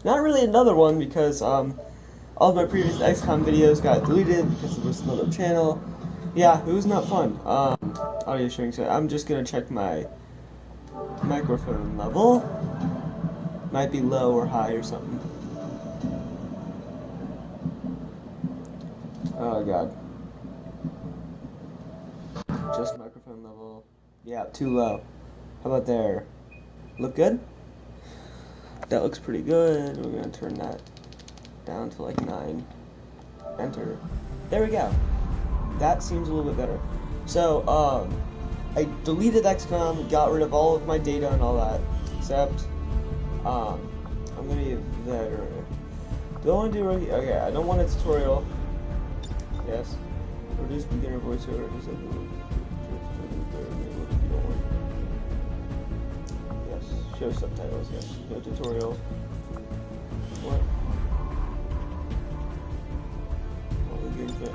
Not really another one because all of my previous XCOM videos got deleted because there was another channel. Yeah, it was not fun. Audio sharing. So I'm just gonna check my microphone level. Might be low or high or something. Oh god. Just microphone level. Yeah, too low. How about there? Look good? That looks pretty good. We're gonna turn that down to like 9. Enter. There we go. That seems a little bit better. So, I deleted XCOM, got rid of all of my data and all that, except, I'm gonna be a veteran. Do I want to do okay, I don't want a tutorial. Yes. Reduce beginner voiceover. Yes. Show subtitles. Yes. No tutorial. What?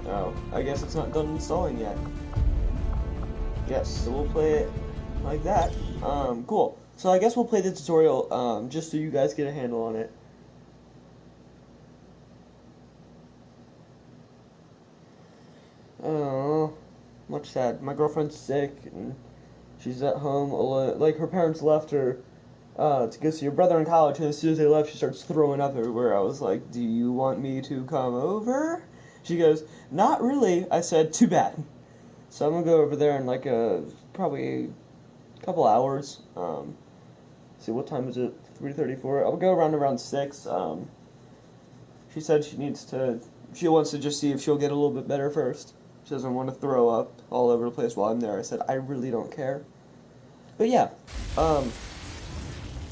Oh, I guess it's not done installing yet. Yes, so we'll play it like that. Cool. So I guess we'll play the tutorial, just so you guys get a handle on it. Oh, much sad. My girlfriend's sick, and she's at home alone. Like, her parents left her, to go see her brother in college, and as soon as they left, she starts throwing up everywhere. I was like, do you want me to come over? She goes, not really. I said, too bad. So I'm gonna go over there in like probably a couple hours. See, what time is it? 3:34. I'll go around 6. She said she wants to just see if she'll get a little bit better first. She doesn't want to throw up all over the place while I'm there. I said, I really don't care. But yeah, so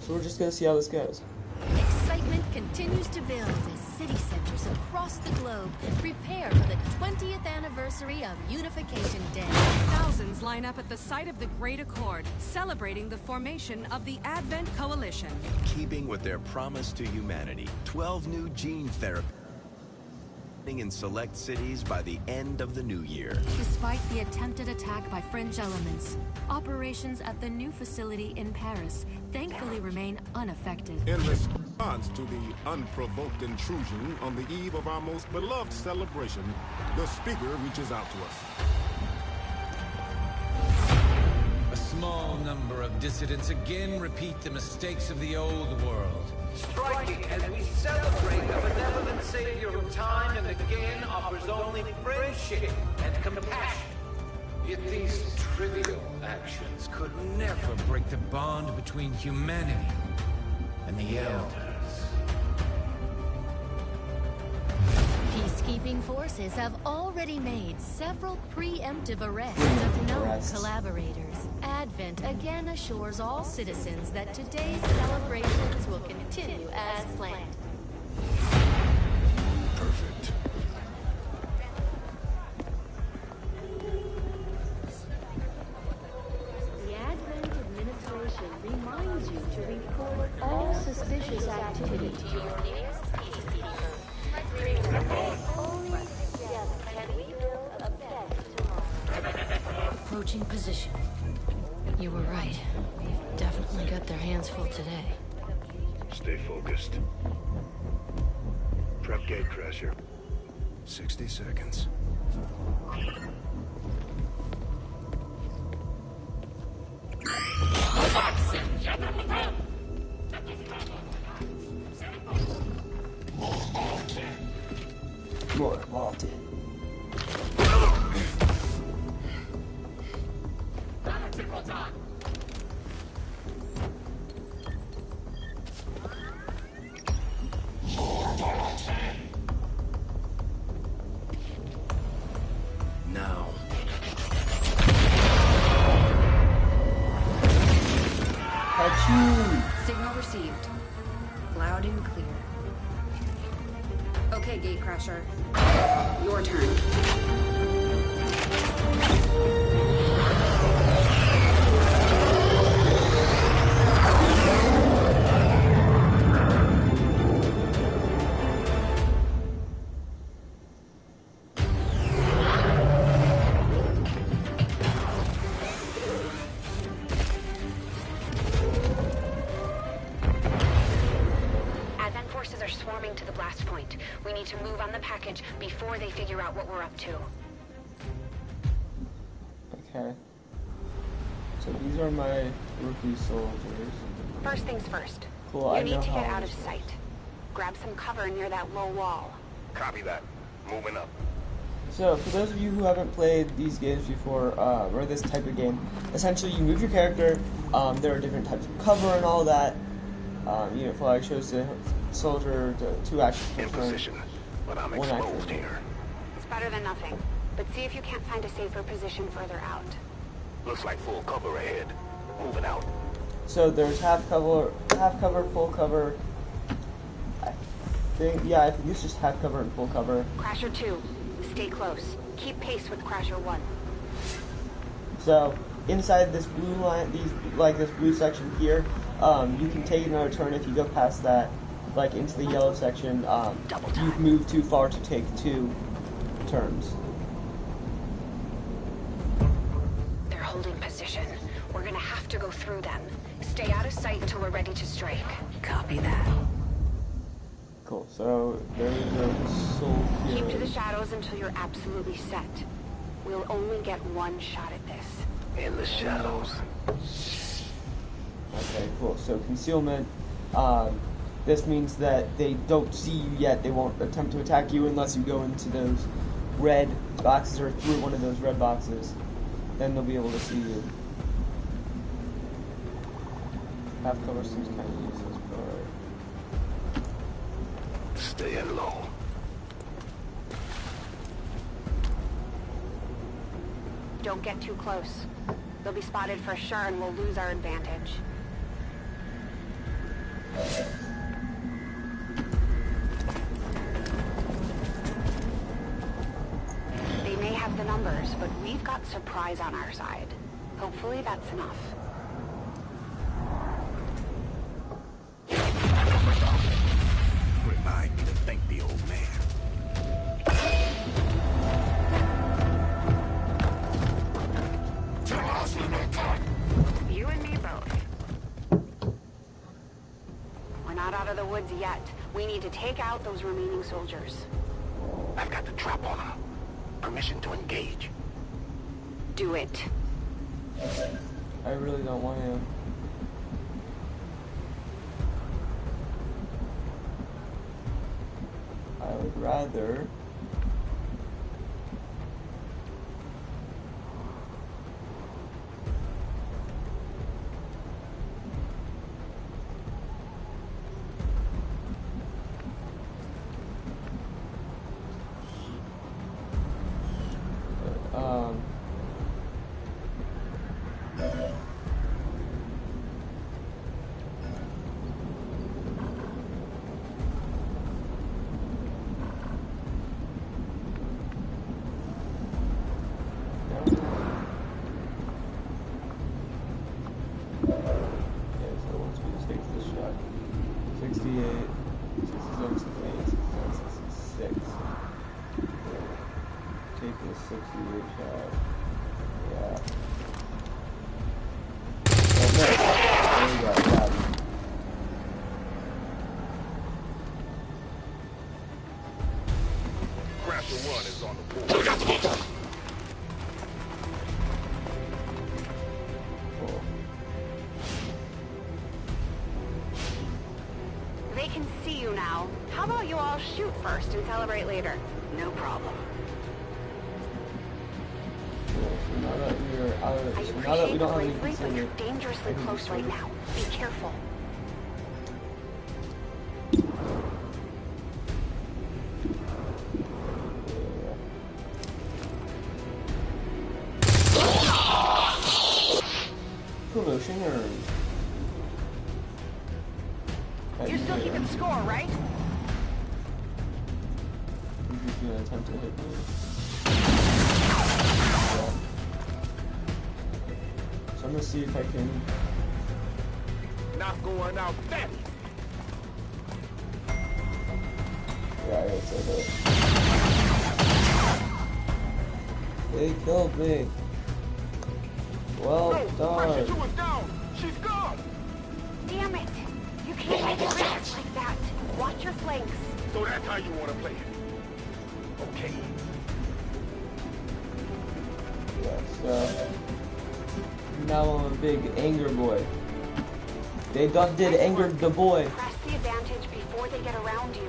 we're just gonna see how this goes. Excitement continues to build as city centers across the globe prepare for the 20th anniversary of Unification Day. Thousands line up at the site of the Great Accord, celebrating the formation of the Advent Coalition. In keeping with their promise to humanity, 12 new gene therapies in select cities by the end of the new year. Despite the attempted attack by French elements, operations at the new facility in Paris thankfully remain unaffected. In response to the unprovoked intrusion on the eve of our most beloved celebration, the speaker reaches out to us. A small number of dissidents again repeat the mistakes of the old world. Striking as we celebrate a benevolent savior who time and again offers only friendship and compassion. Yet these trivial actions could never Break the bond between humanity and the elders. Peacekeeping forces have already made several preemptive arrests of known collaborators. Advent again assures all citizens that today's celebrations will continue as planned. Perfect. The Advent administration reminds you to report all suspicious activity to your nearest peacekeeper. Only together can we build a better tomorrow. Approaching position. You were right. They've definitely got their hands full today. Stay focused. Prep gate crasher. 60 seconds. More vaulted. Now. Achoo! Signal received. Loud and clear. Okay, Gatecrasher. Your turn. forces are swarming to the blast point. We need to move on the package before they figure out what we're up to. Okay. So these are my rookie soldiers. First things first. Cool, You need to get out of sight. Grab some cover near that low wall. Copy that. Moving up. So, for those of you who haven't played these games before, or this type of game, essentially you move your character, there are different types of cover and all that. Unit flag shows the soldier, the 2 actions per In turn. position, but I'm 1 exposed action. here. It's better than nothing. But see if you can't find a safer position further out. Looks like full cover ahead. Moving out. So there's half cover, full cover. I think it's just half cover and full cover. Crasher 2, stay close. Keep pace with Crasher 1. So inside this blue line, this blue section here, you can take another turn if you go past that, like into the yellow section. You've moved too far to take 2 turns. They're holding position. We're gonna have to go through them. Stay out of sight until we're ready to strike. Copy that. Cool. So there's a soldier. Keep to the shadows until you're absolutely set. We'll only get 1 shot at this. In the shadows. Okay, cool. So concealment. This means that they don't see you yet. They won't attempt to attack you unless you go into those red boxes or through one of those red boxes. Then they'll be able to see you. Half cover seems kind of useless, but Staying low. Don't get too close. They'll be spotted for sure and we'll lose our advantage. They may have the numbers, but we've got surprise on our side. Hopefully that's enough. Remind me to thank the old man. You and me both. We're not out of the woods yet. We need to take out those remaining soldiers. I've got the trap on him. Permission to engage. Do it. I really don't want to. I would rather. They can see you now. How about you all shoot first and celebrate later? No problem. So now that we're out of I so now that we appreciate don't have any bravery, but you're concealment, dangerously close right now. Be careful. promotion or You're still keeping score, right? I'm just gonna attempt to hit me. So I'm gonna see if I can. Not going out that. Yeah, I gotta say that. They killed me. Well done. She was down. She's gone. Damn it! You can't take risks like that. Watch your flanks. So that's how you want to play it? Okay. Yeah, so now I'm a big anger boy. They done did anger the boy. Press the advantage before they get around you.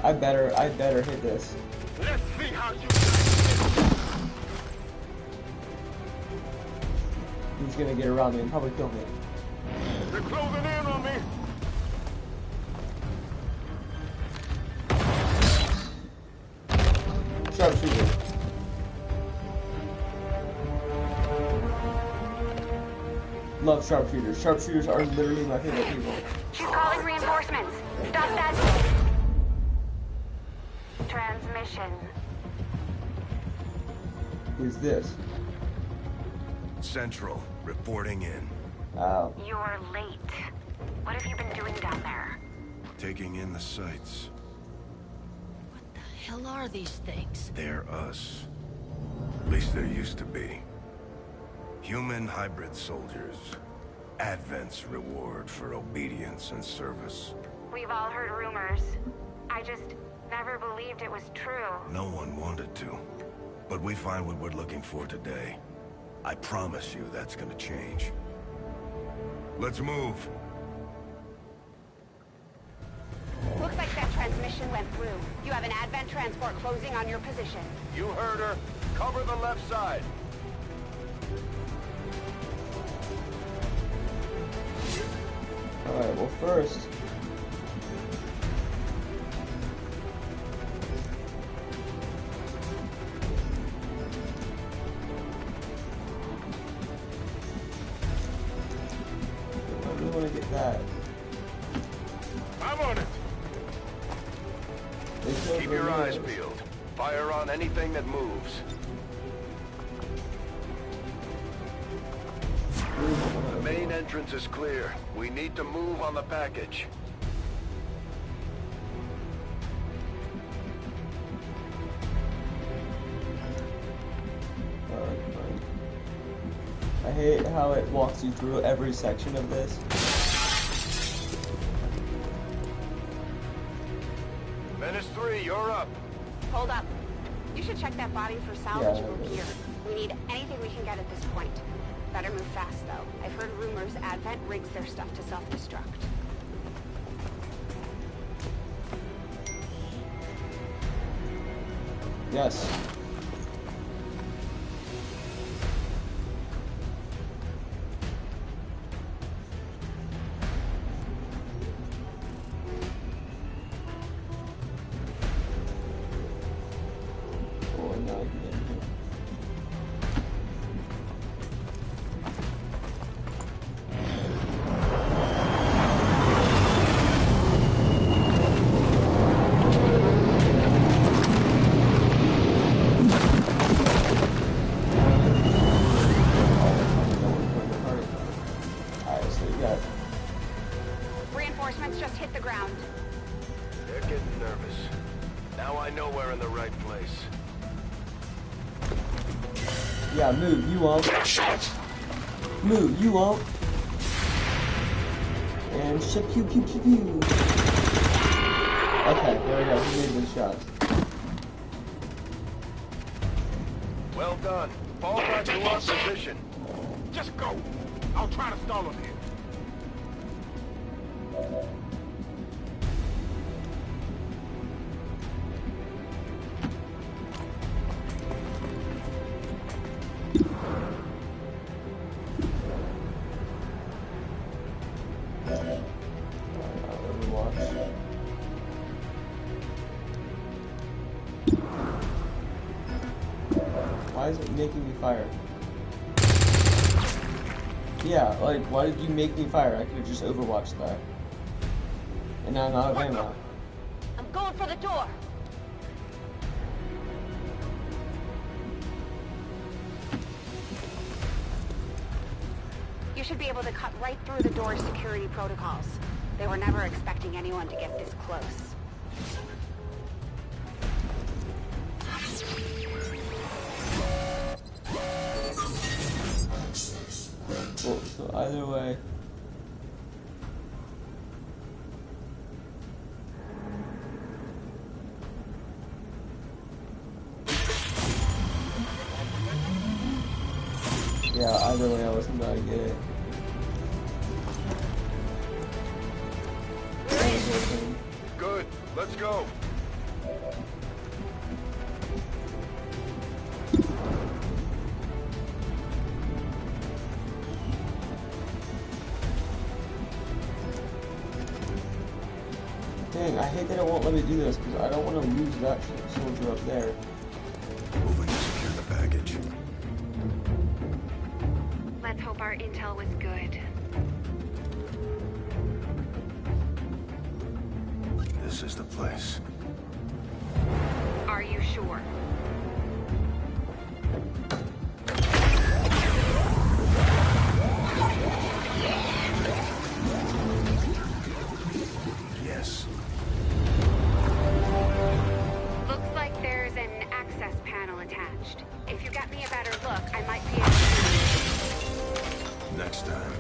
I better hit this. Let's see how you. He's gonna get around me and probably kill me. They're closing in on me. Sharpshooter. Love sharpshooters. Sharpshooters are literally my favorite people. She's calling reinforcements. Stop that. Transmission. Who's this? Central, reporting in. Ow. You're late. What have you been doing down there? Taking in the sights. What the hell are these things? They're us. At least there used to be. Human hybrid soldiers. Advent's reward for obedience and service. We've all heard rumors. I just never believed it was true. No one wanted to. But we find what we're looking for today. I promise you that's gonna change. Let's move. Looks like that transmission went through. You have an Advent transport closing on your position. You heard her. Cover the left side. Alright, well first... I really want to get that. I'm on it. Keep your eyes peeled. Fire on anything that moves. The main entrance is clear. We need to move on the package. Alright, fine. I hate how it walks you through every section of this. Menace 3, you're up. Hold up. You should check that body for salvageable gear. We need anything we can get at this point. Better move fast, though. I've heard rumors Advent rigs their stuff to self-destruct. Yes. Oh, now I can get in here. Alright, so we got Reinforcements just hit the ground. They're getting nervous. Now I know we're in the right place. yeah, move, you won't. Move, you won't. And shit, pew, pew, pew, pew. Okay, there we go. He made those shots. Well done. Fall back to our position. Just go. I'll try to stall him here. Overwatch. Why is it making me fire? Yeah, like, why did you make me fire? I could have just overwatched that. And now I'm out of ammo. I'm going for the door. You should be able to cut right through the door's security protocols. They were never expecting anyone to get this close. Well, so either way. Yeah, either way I wasn't gonna get it. Good, let's go. Dang, I hate that it won't let me do this because I don't want to lose that soldier up there. Moving to secure the baggage. Let's hope our intel was good. This is the place. Are you sure? Yes. Looks like there's an access panel attached. If you get me a better look, I might be able to... Next time.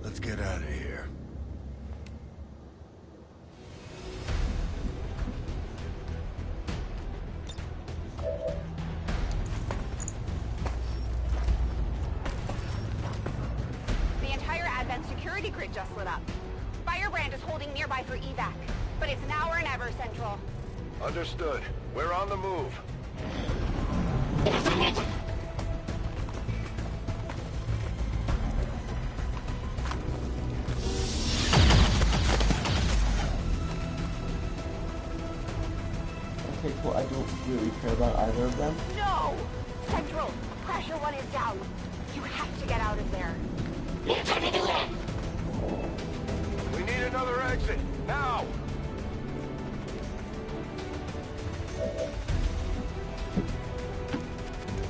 Let's get out of here. The entire Advent security grid just lit up. Firebrand is holding nearby for evac, but it's now or never, Central. Understood. We're on the move. Okay, cool. I don't really care about either of them. No! Central, Pressure 1 is down. You have to get out of there. We need another exit. Now!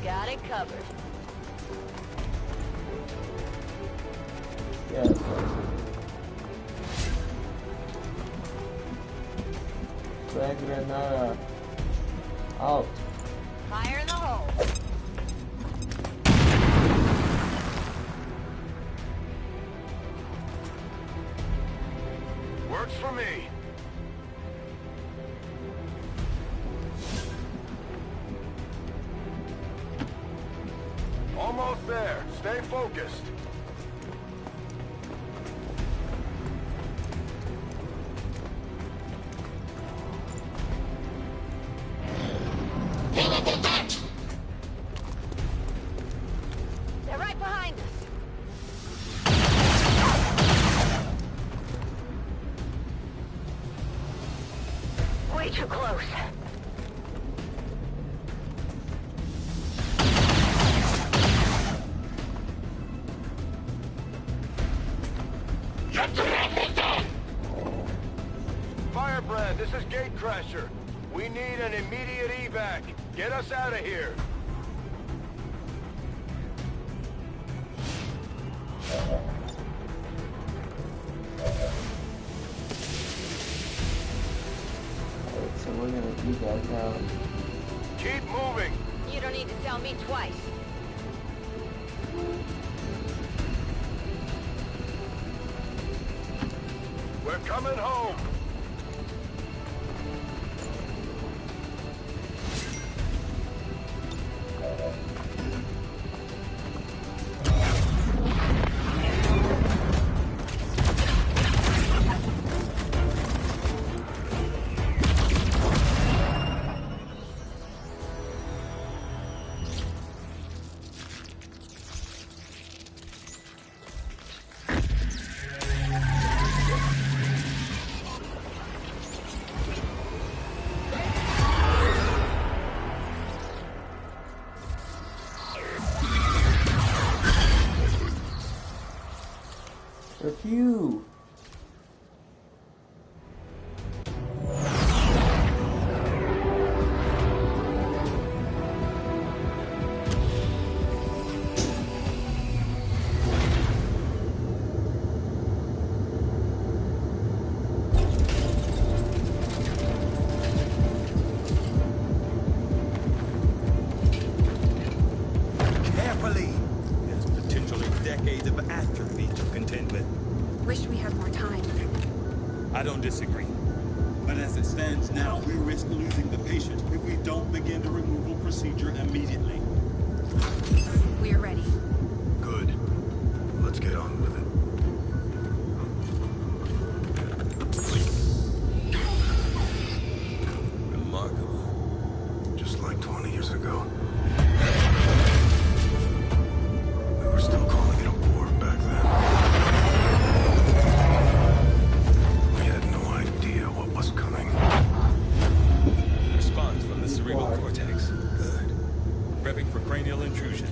Got it covered. Yeah, that's right. Frag granada. Out. Fire in the hole. Works for me. Almost there. Stay focused. They're right behind us. Way too close. Firebrand, this is Gatecrasher. We need an immediate evac. Get us out of here. So we're gonna do that now. Keep moving. You don't need to tell me twice. We're coming home. Review. I don't disagree. But as it stands now, we risk losing the patient if we don't begin the removal procedure immediately. We're ready. Good. Let's get on with it. Remarkable. Just like 20 years ago. We were still calling it a war back then. We had no idea what was coming. Response from the cerebral cortex. Good. Prepping for cranial intrusion.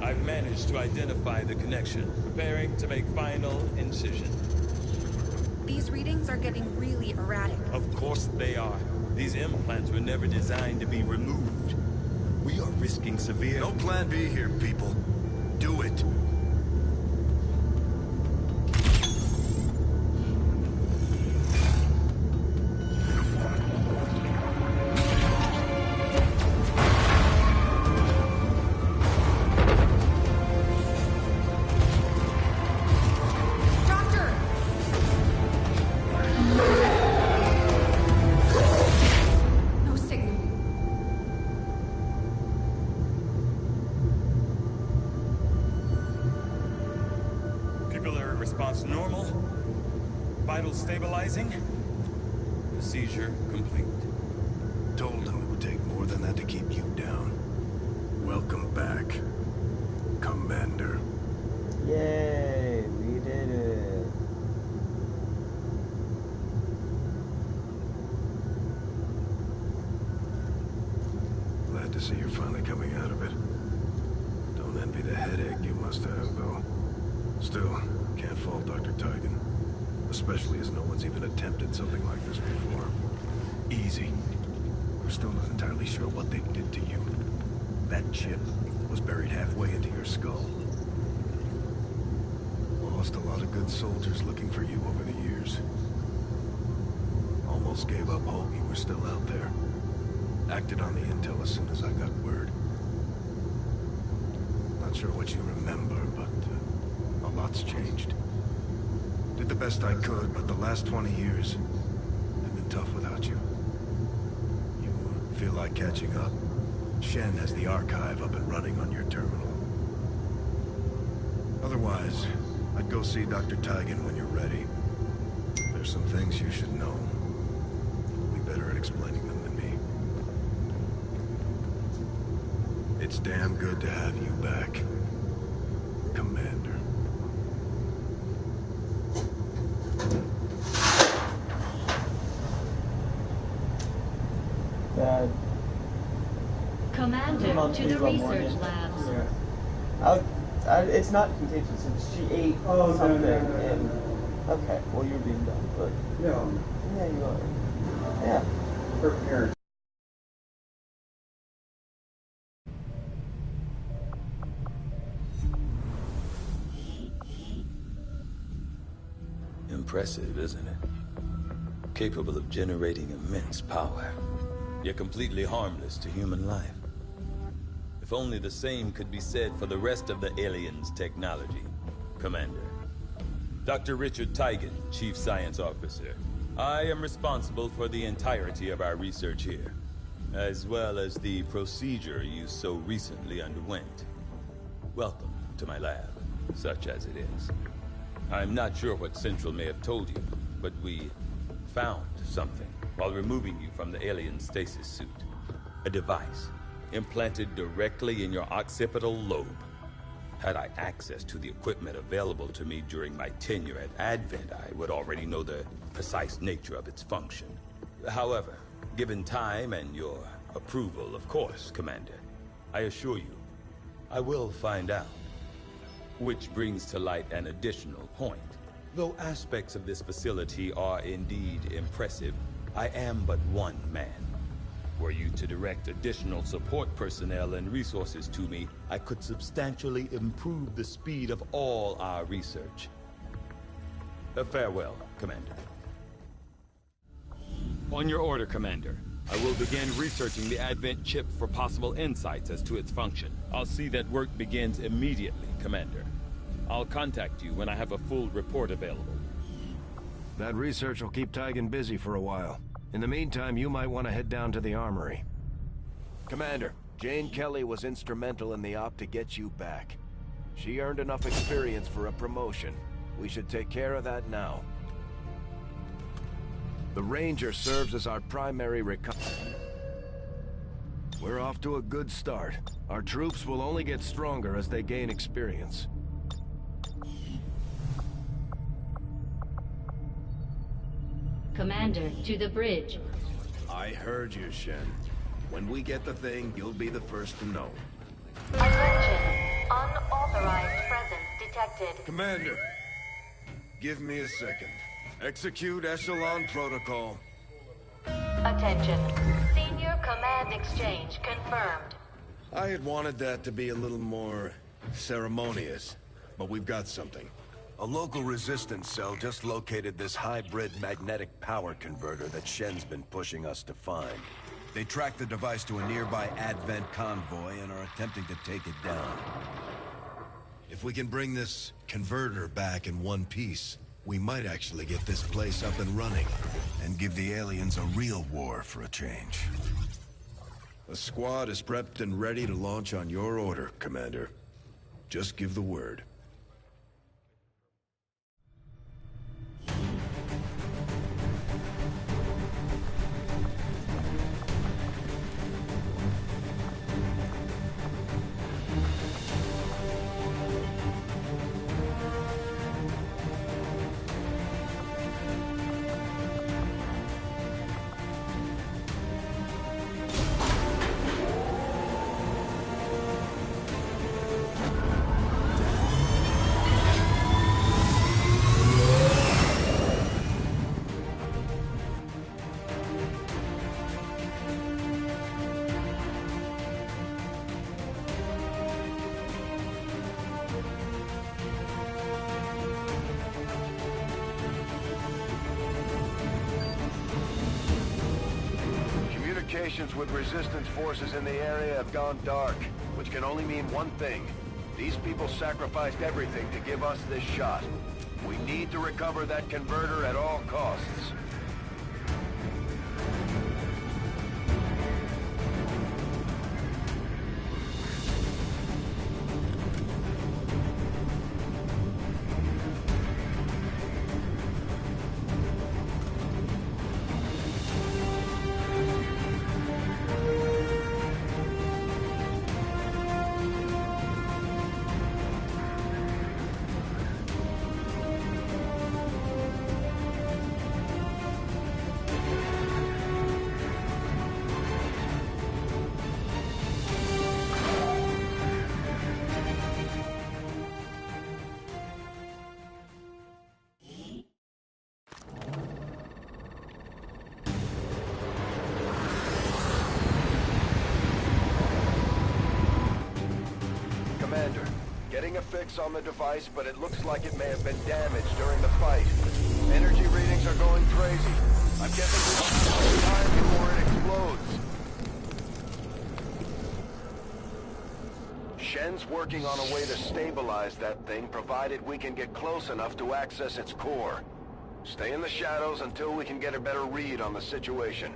I've managed to identify the connection. Preparing to make final incision. These readings are getting really erratic. Of course they are. These implants were never designed to be removed. We are risking severe... No plan B here, people. Do it. Doctor! No signal. Pupillary response normal. Vitals stabilizing. Procedure complete. Told them it would take more than that to keep you down. Welcome back, Commander. Yay, we did it. Glad to see you're finally coming out of it. Don't envy the headache you must have, though. Still, can't fault Dr. Tigan. Especially as no one's even attempted something like this before. Easy. We're still not entirely sure what they did to you. That chip was buried halfway into your skull. Lost a lot of good soldiers looking for you over the years. Almost gave up hope you were still out there. Acted on the intel as soon as I got word. Not sure what you remember, but a lot's changed. Did the best I could, but the last 20 years have been tough without you. You feel like catching up? Shen has the archive up and running on your terminal. Otherwise, I'd go see Dr. Tigan when you're ready. There's some things you should know. You'll be better at explaining them than me. It's damn good to have you back, Commander. Bad. Commander, Months to the we love research Morgan. labs. It's not contagious. She ate something. And, okay, well you're being done, but yeah, you are. Yeah. Her parents. Impressive, isn't it? Capable of generating immense power, yet completely harmless to human life. If only the same could be said for the rest of the aliens' technology, Commander. Dr. Richard Tigan, Chief Science Officer. I am responsible for the entirety of our research here, as well as the procedure you so recently underwent. Welcome to my lab, such as it is. I'm not sure what Central may have told you, but we found something while removing you from the alien stasis suit. A device implanted directly in your occipital lobe. Had I access to the equipment available to me during my tenure at Advent, I would already know the precise nature of its function. However, given time and your approval, of course, Commander, I assure you, I will find out. Which brings to light an additional point. Though aspects of this facility are indeed impressive, I am but one man. Were you to direct additional support personnel and resources to me, I could substantially improve the speed of all our research. Farewell, Commander. On your order, Commander. I will begin researching the Advent chip for possible insights as to its function. I'll see that work begins immediately, Commander. I'll contact you when I have a full report available. That research will keep Tygan busy for a while. In the meantime, you might want to head down to the armory. Commander, Jane Kelly was instrumental in the op to get you back. She earned enough experience for a promotion. We should take care of that now. The Ranger serves as our primary We're off to a good start. Our troops will only get stronger as they gain experience. Commander, to the bridge. I heard you, Shen. When we get the thing, you'll be the first to know. Attention. Unauthorized presence detected. Commander, give me a second. Execute Echelon Protocol. Attention. Senior Command Exchange confirmed. I had wanted that to be a little more ceremonious, but we've got something. A local resistance cell just located this hybrid magnetic power converter that Shen's been pushing us to find. They tracked the device to a nearby Advent convoy and are attempting to take it down. If we can bring this converter back in one piece, we might actually get this place up and running, and give the aliens a real war for a change. The squad is prepped and ready to launch on your order, Commander. Just give the word. Communications with resistance forces in the area have gone dark, which can only mean one thing. These people sacrificed everything to give us this shot. We need to recover that converter at all costs. Getting a fix on the device, but it looks like it may have been damaged during the fight. Energy readings are going crazy. I'm guessing we don't have enough time before it explodes. Shen's working on a way to stabilize that thing, provided we can get close enough to access its core. Stay in the shadows until we can get a better read on the situation.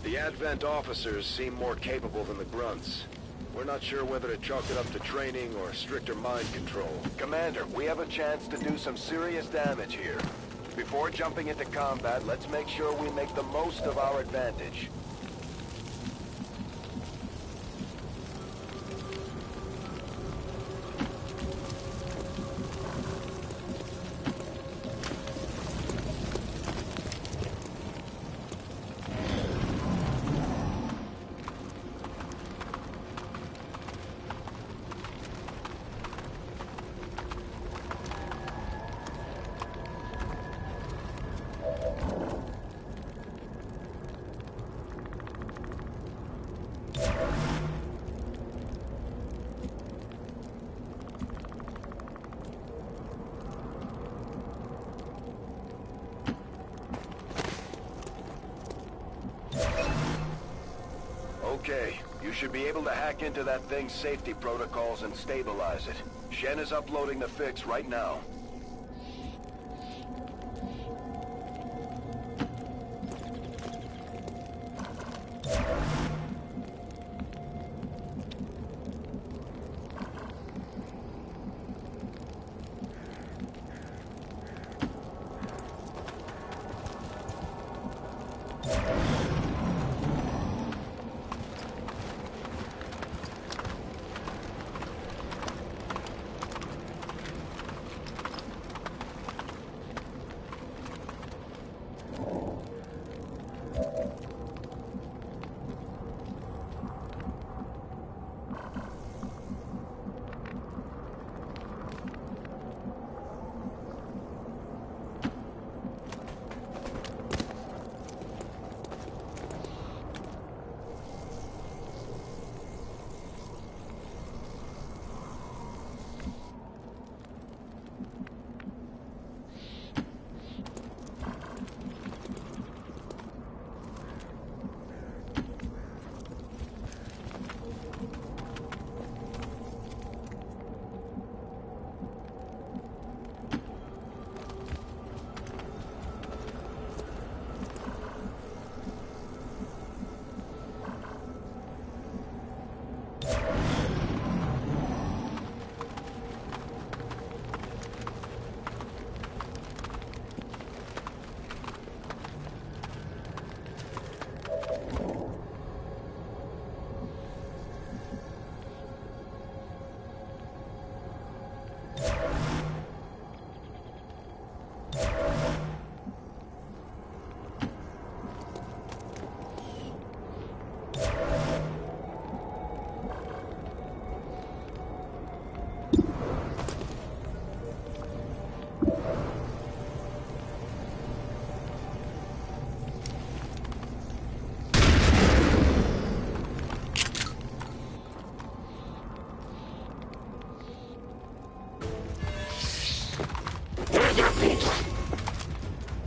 The Advent officers seem more capable than the grunts. We're not sure whether to chalk it up to training or stricter mind control. Commander, we have a chance to do some serious damage here. Before jumping into combat, let's make sure we make the most of our advantage. Okay, you should be able to hack into that thing's safety protocols and stabilize it. Shen is uploading the fix right now.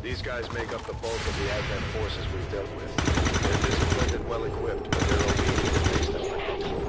These guys make up the bulk of the Advent forces we've dealt with. They're disciplined and well-equipped, but they're obedient based on their control.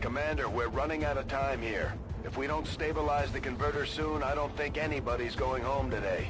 Commander, we're running out of time here. If we don't stabilize the converter soon, I don't think anybody's going home today.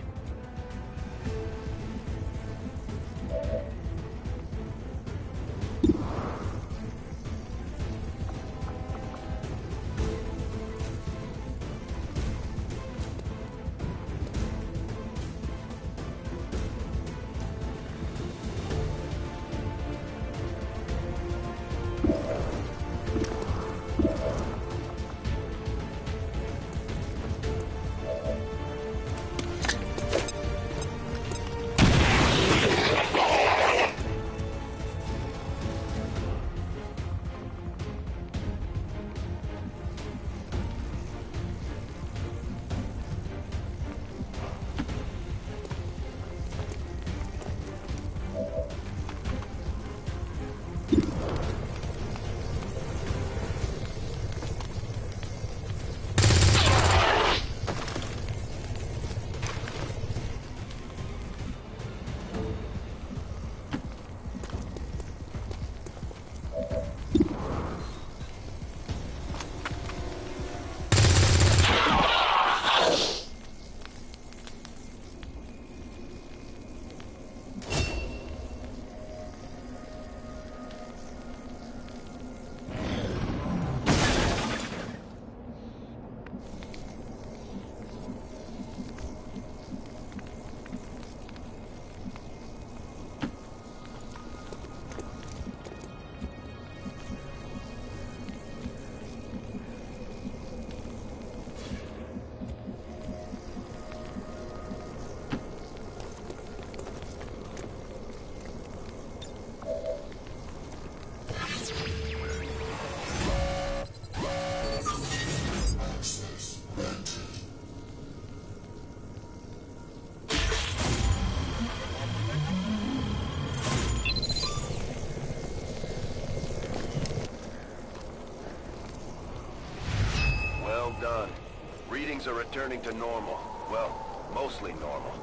Things are returning to normal. Well, mostly normal.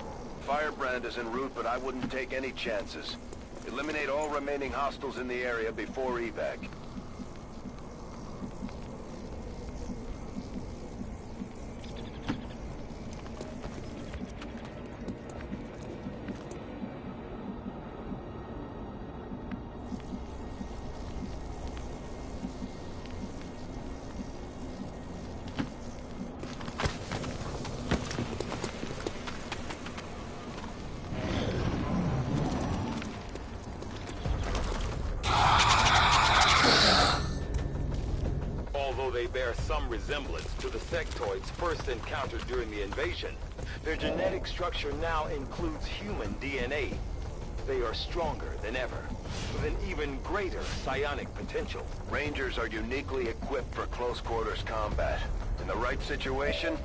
Firebrand is en route, but I wouldn't take any chances. Eliminate all remaining hostiles in the area before evac. They bear some resemblance to the sectoids first encountered during the invasion. Their genetic structure now includes human DNA. They are stronger than ever, with an even greater psionic potential. Rangers are uniquely equipped for close quarters combat. In the right situation,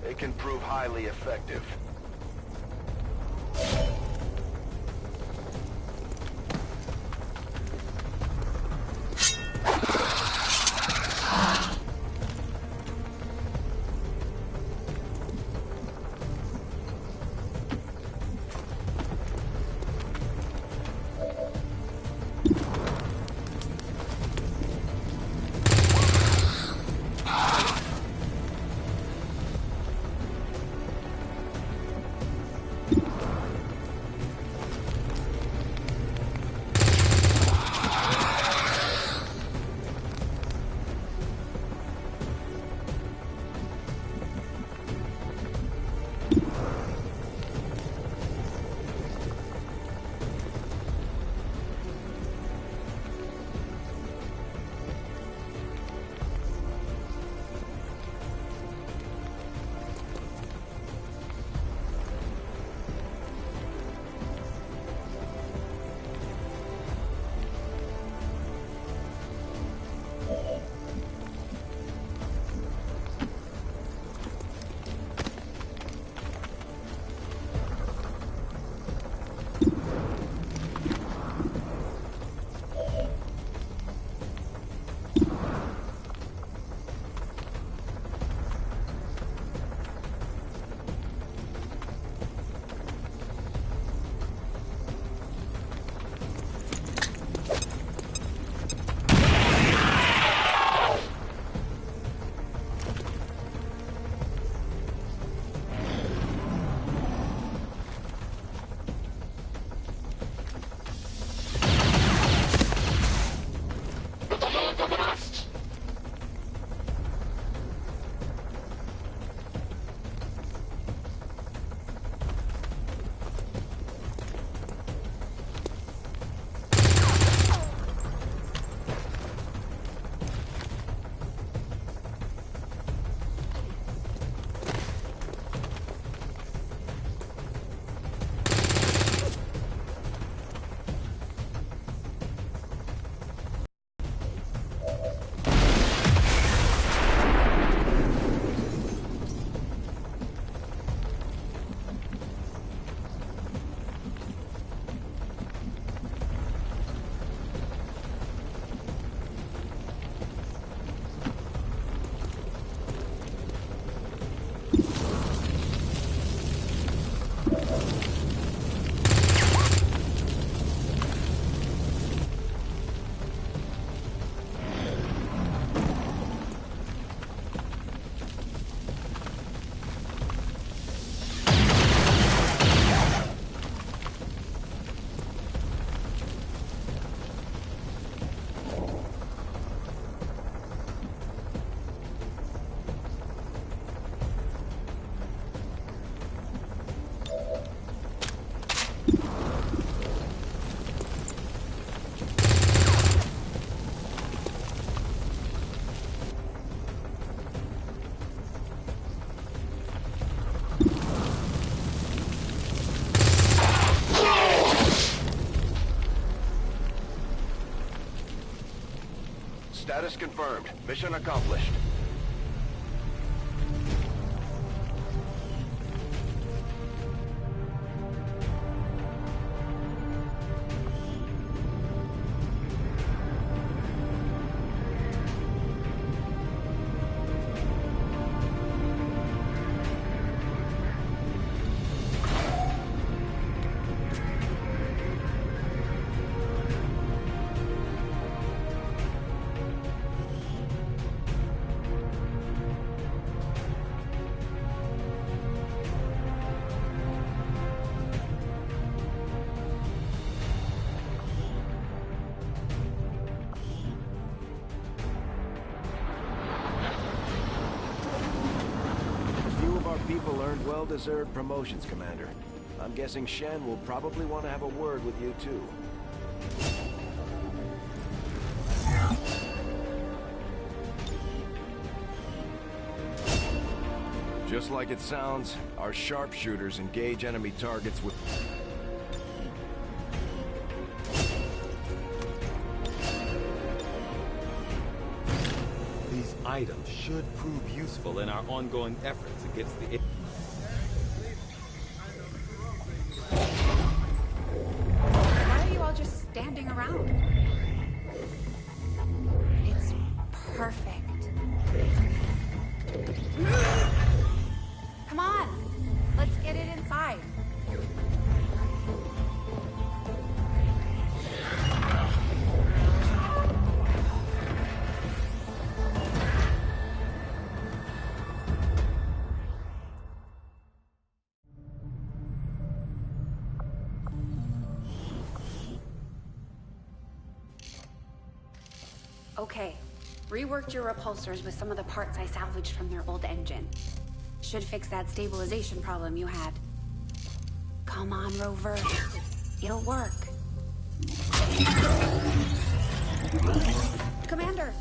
they can prove highly effective. Status confirmed. Mission accomplished. well-deserved promotions, Commander. I'm guessing Shen will probably want to have a word with you, too. Just like it sounds, our sharpshooters engage enemy targets with... These items should prove useful in our ongoing efforts against the... Why are you all just standing around? It's perfect. Come on, let's get it inside. Okay, reworked your repulsors with some of the parts I salvaged from their old engine. Should fix that stabilization problem you had. Come on, Rover. It'll work. Commander!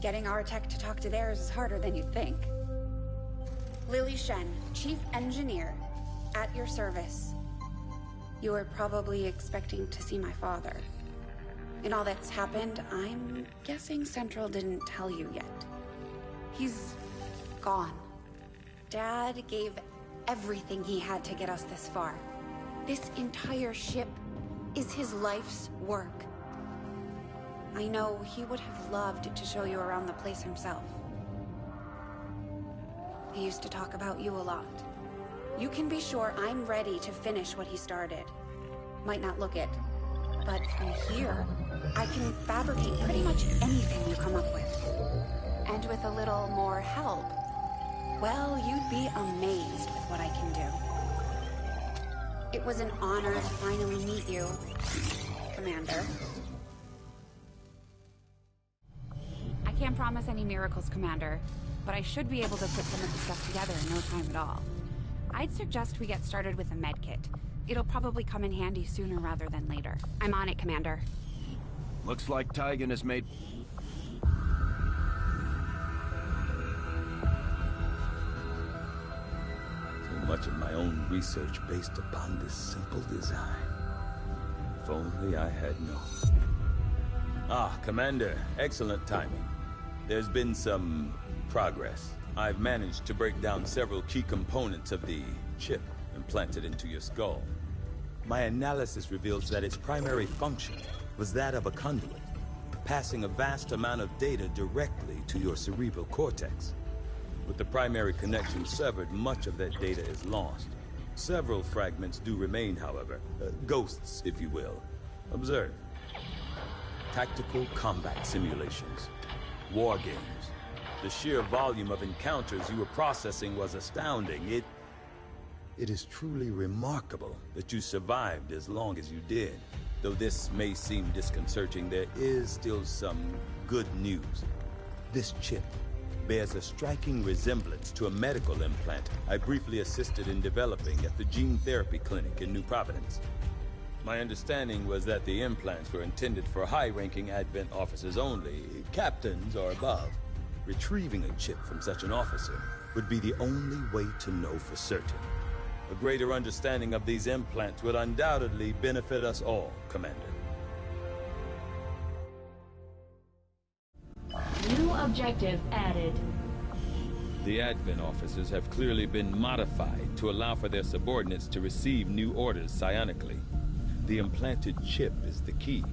Getting our tech to talk to theirs is harder than you'd think. Lily Shen, Chief Engineer, at your service. You were probably expecting to see my father. In all that's happened, I'm guessing Central didn't tell you yet. He's gone. Dad gave everything he had to get us this far. This entire ship is his life's work. I know he would have loved to show you around the place himself. He used to talk about you a lot. You can be sure I'm ready to finish what he started. Might not look it, but from here, I can fabricate pretty much anything you come up with. And with a little more help, well, you'd be amazed with what I can do. It was an honor to finally meet you, Commander. I can't promise any miracles, Commander, but I should be able to put some of the stuff together in no time at all. I'd suggest we get started with a med kit. It'll probably come in handy sooner rather than later. I'm on it, Commander. Looks like Tygan has made... So much of my own research based upon this simple design. If only I had known. Ah, Commander, excellent timing. There's been some progress. I've managed to break down several key components of the chip implanted into your skull. My analysis reveals that its primary function was that of a conduit, passing a vast amount of data directly to your cerebral cortex. With the primary connection severed, much of that data is lost. Several fragments do remain, however. Ghosts, if you will. Observe. Tactical combat simulations. War games. The sheer volume of encounters you were processing was astounding. It is truly remarkable that you survived as long as you did. Though this may seem disconcerting, there is still some good news. This chip bears a striking resemblance to a medical implant I briefly assisted in developing at the gene therapy clinic in New Providence. My understanding was that the implants were intended for high-ranking Advent officers only, captains or above. Retrieving a chip from such an officer would be the only way to know for certain. A greater understanding of these implants would undoubtedly benefit us all, Commander. New objective added. The Advent officers have clearly been modified to allow for their subordinates to receive new orders psionically. The implanted chip is the key.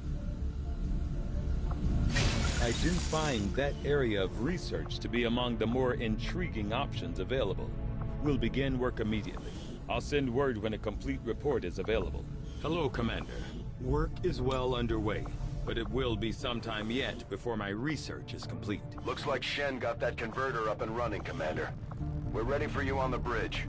I do find that area of research to be among the more intriguing options available. We'll begin work immediately. I'll send word when a complete report is available. Hello, Commander. Work is well underway, but it will be some time yet before my research is complete. Looks like Shen got that converter up and running, Commander. We're ready for you on the bridge.